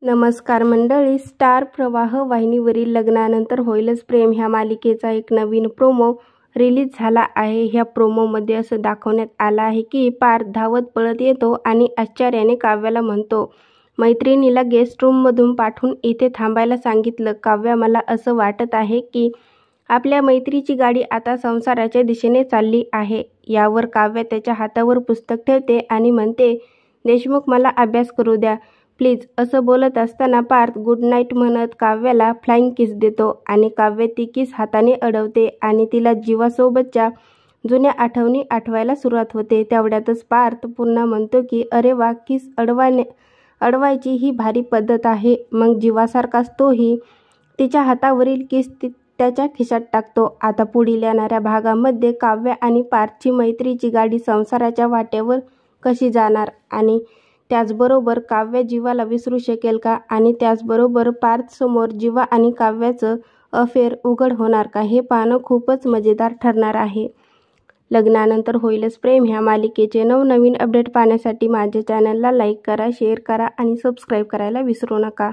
नमस्कार मंडळी, स्टार प्रवाह वाहिनीवरील लग्नानंतर होईलच प्रेम ह्या मालिकेचा एक नवीन प्रोमो रिलीज झाला आहे। ह्या प्रोमोमध्ये असं दाखवण्यात आलं आहे की पार्थ धावत पळत येतो आणि आश्चर्याने काव्याला म्हणतो, मैत्रिणीला गेस्ट रूममधून पाठवून इथे थांबायला सांगितलं। काव्या, मला असं वाटत आहे की आपल्या मैत्रीची गाडी आता संसाराच्या दिशेने चालली आहे। यावर काव्या त्याच्या हातावर पुस्तक ठेवते आणि म्हणते, देशमुख, मला अभ्यास करू द्या प्लीज। असं बोलत असताना पार्थ गुड नाईट म्हणत काव्याला फ्लाइंग किस देतो आणि काव्य ती किस हाताने अडवते आणि तिला जीवासोबतच्या जुन्या आठवणी आठवायला सुरुवात होते। तेवढ्यातच पार्थ पुन्हा म्हणतो की अरे वा, किस अडवायची ही भारी पद्धत आहे। मग जीवासारखाच तोही तिच्या हातावरील किस त्याच्या खिशात टाकतो। आता पुढील येणाऱ्या भागामध्ये काव्य आणि पार्थची मैत्रीची गाडी संसाराच्या वाटेवर कशी जाणार आणि त्याचबरोबर काव्य जीवाला विसरू शकेल का आणि त्याचबरोबर पार्थसमोर जीवा आणि काव्याचं अफेअर उघड होणार का, हे पाहणं खूपच मजेदार ठरणार आहे। लग्नानंतर होईलच प्रेम ह्या मालिकेचे नवनवीन अपडेट पाहण्यासाठी माझ्या चॅनलला लाईक करा, शेअर करा आणि सबस्क्राईब करायला विसरू नका।